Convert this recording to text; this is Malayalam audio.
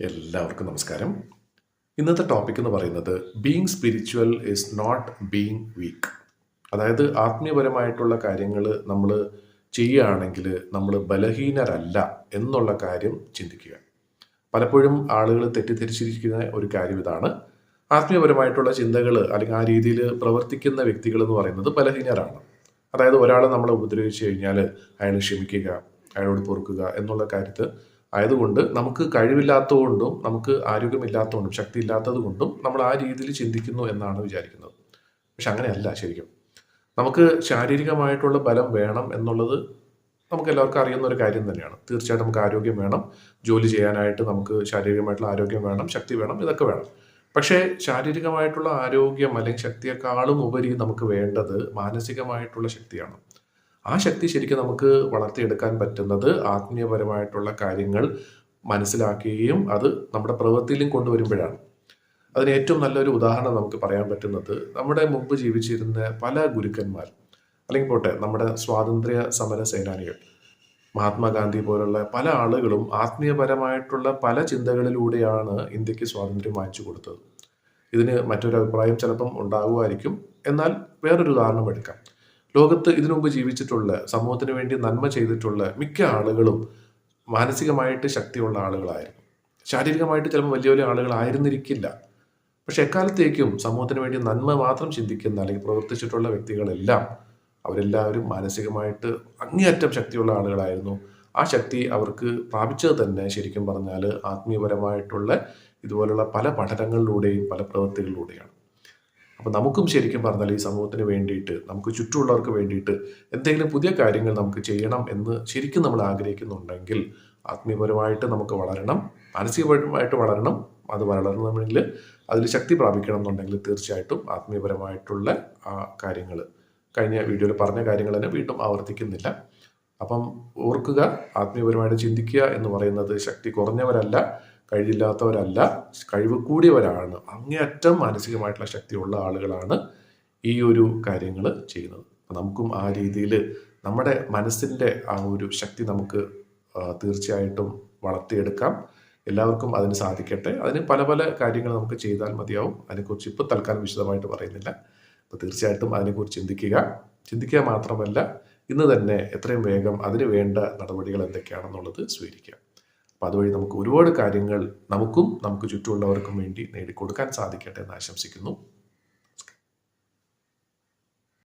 എല്ലാവർക്കും നമസ്കാരം. ഇന്നത്തെ ടോപ്പിക് എന്ന് പറയുന്നത് being spiritual is not being weak. അതായത് ആത്മീയപരമായിട്ടുള്ള കാര്യങ്ങൾ നമ്മൾ ചെയ്യുകയാണെങ്കിൽ നമ്മൾ ബലഹീനരല്ല എന്നുള്ള കാര്യം ചിന്തിക്കുക. പലപ്പോഴും ആളുകൾ തെറ്റിദ്ധരിച്ചിരിക്കുന്ന ഒരു കാര്യം ഇതാണ്. ആത്മീയപരമായിട്ടുള്ള ചിന്തകൾ അല്ലെങ്കിൽ ആ രീതിയിൽ പ്രവർത്തിക്കുന്ന വ്യക്തികൾ എന്ന് പറയുന്നത് ബലഹീനരാണ്. അതായത് ഒരാൾ നമ്മളെ ഉപദ്രവിച്ചു കഴിഞ്ഞാൽ അയാൾ ക്ഷമിക്കുക, അയാളോട് പൊറുക്കുക എന്നുള്ള കാര്യത്തിൽ ആയതുകൊണ്ട് നമുക്ക് കഴിവില്ലാത്തതുകൊണ്ടും നമുക്ക് ആരോഗ്യമില്ലാത്തതുകൊണ്ടും ശക്തി ഇല്ലാത്തത് കൊണ്ടും നമ്മൾ ആ രീതിയിൽ ചിന്തിക്കുന്നു എന്നാണ് വിചാരിക്കുന്നത്. പക്ഷെ അങ്ങനെയല്ല. ശരിക്കും നമുക്ക് ശാരീരികമായിട്ടുള്ള ബലം വേണം എന്നുള്ളത് നമുക്ക് എല്ലാവർക്കും അറിയുന്ന ഒരു കാര്യം തന്നെയാണ്. തീർച്ചയായിട്ടും നമുക്ക് ആരോഗ്യം വേണം, ജോലി ചെയ്യാനായിട്ട് നമുക്ക് ശാരീരികമായിട്ടുള്ള ആരോഗ്യം വേണം, ശക്തി വേണം, ഇതൊക്കെ വേണം. പക്ഷേ ശാരീരികമായിട്ടുള്ള ആരോഗ്യം അല്ലെങ്കിൽ ശക്തിയെക്കാളും ഉപരി നമുക്ക് വേണ്ടത് മാനസികമായിട്ടുള്ള ശക്തിയാണ്. ആ ശക്തി ശരിക്കും നമുക്ക് വളർത്തിയെടുക്കാൻ പറ്റുന്നത് ആത്മീയപരമായിട്ടുള്ള കാര്യങ്ങൾ മനസ്സിലാക്കുകയും അത് നമ്മുടെ പ്രവൃത്തിയിലും കൊണ്ടുവരുമ്പോഴാണ്. അതിന് ഏറ്റവും നല്ലൊരു ഉദാഹരണം നമുക്ക് പറയാൻ പറ്റുന്നത് നമ്മുടെ മുമ്പ് ജീവിച്ചിരുന്ന പല ഗുരുക്കന്മാർ, അല്ലെങ്കിൽ പോട്ടെ നമ്മുടെ സ്വാതന്ത്ര്യ സമര സേനാനികൾ, മഹാത്മാഗാന്ധി പോലുള്ള പല ആളുകളും ആത്മീയപരമായിട്ടുള്ള പല ചിന്തകളിലൂടെയാണ് ഇന്ത്യക്ക് സ്വാതന്ത്ര്യം വാങ്ങിച്ചു കൊടുത്തത്. ഇതിന് മറ്റൊരു അഭിപ്രായം ചിലപ്പം ഉണ്ടാകുമായിരിക്കും. എന്നാൽ വേറൊരു ഉദാഹരണം എടുക്കാം. ലോകത്ത് ഇതിനു മുമ്പ് ജീവിച്ചിട്ടുള്ള, സമൂഹത്തിന് വേണ്ടി നന്മ ചെയ്തിട്ടുള്ള മിക്ക ആളുകളും മാനസികമായിട്ട് ശക്തിയുള്ള ആളുകളായിരുന്നു. ശാരീരികമായിട്ട് ചിലപ്പോൾ വലിയ വലിയ ആളുകളായിരുന്നിരിക്കില്ല. പക്ഷെ എക്കാലത്തേക്കും സമൂഹത്തിന് വേണ്ടി നന്മ മാത്രം ചിന്തിക്കുന്ന അല്ലെങ്കിൽ പ്രവർത്തിച്ചിട്ടുള്ള വ്യക്തികളെല്ലാം അവരെല്ലാവരും മാനസികമായിട്ട് അങ്ങേയറ്റം ശക്തിയുള്ള ആളുകളായിരുന്നു. ആ ശക്തി അവർക്ക് പ്രാപിച്ചത് തന്നെ ശരിക്കും പറഞ്ഞാൽ ആത്മീയപരമായിട്ടുള്ള ഇതുപോലുള്ള പല പഠനങ്ങളിലൂടെയും പല പ്രവൃത്തികളിലൂടെയാണ്. അപ്പോൾ നമുക്കും ശരിക്കും പറഞ്ഞാൽ ഈ സമൂഹത്തിന് വേണ്ടിയിട്ട്, നമുക്ക് ചുറ്റുമുള്ളവർക്ക് വേണ്ടിയിട്ട് എന്തെങ്കിലും പുതിയ കാര്യങ്ങൾ നമുക്ക് ചെയ്യണം എന്ന് ശരിക്കും നമ്മൾ ആഗ്രഹിക്കുന്നുണ്ടെങ്കിൽ ആത്മീയപരമായിട്ട് നമുക്ക് വളരണം, മാനസികപരമായിട്ട് വളരണം. അത് വളരണമെങ്കിൽ അതിൽ ശക്തി പ്രാപിക്കണം എന്നുണ്ടെങ്കിൽ തീർച്ചയായിട്ടും ആത്മീയപരമായിട്ടുള്ള ആ കാര്യങ്ങൾ, കഴിഞ്ഞ വീഡിയോയിൽ പറഞ്ഞ കാര്യങ്ങൾ തന്നെ വീണ്ടും ആവർത്തിക്കുന്നില്ല. അപ്പം ഓർക്കുക, ആത്മീയപരമായിട്ട് ചിന്തിക്കുക എന്ന് പറയുന്നത് ശക്തി കുറഞ്ഞവരല്ല, കഴിവില്ലാത്തവരല്ല, കഴിവ് കൂടിയവരാണ്. അങ്ങേയറ്റം മാനസികമായിട്ടുള്ള ശക്തിയുള്ള ആളുകളാണ് ഈ ഒരു കാര്യങ്ങൾ ചെയ്യുന്നത്. നമുക്കും ആ രീതിയിൽ നമ്മുടെ മനസ്സിൻ്റെ ആ ഒരു ശക്തി നമുക്ക് തീർച്ചയായിട്ടും വളർത്തിയെടുക്കാം. എല്ലാവർക്കും അതിന് സാധിക്കട്ടെ. അതിന് പല പല കാര്യങ്ങൾ നമുക്ക് ചെയ്താൽ മതിയാവും. അതിനെക്കുറിച്ച് ഇപ്പോൾ തൽക്കാലം വിശദമായിട്ട് പറയുന്നില്ല. അപ്പോൾ തീർച്ചയായിട്ടും അതിനെക്കുറിച്ച് ചിന്തിക്കുക മാത്രമല്ല, ഇന്ന് തന്നെ എത്രയും വേഗം അതിന് വേണ്ട നടപടികൾ എന്തൊക്കെയാണെന്നുള്ളത് സ്വീകരിക്കുക. അപ്പം അതുവഴി നമുക്ക് ഒരുപാട് കാര്യങ്ങൾ നമുക്കും നമുക്ക് ചുറ്റുമുള്ളവർക്കും വേണ്ടി നേടിക്കൊടുക്കാൻ സാധിക്കട്ടെ എന്ന് ആശംസിക്കുന്നു.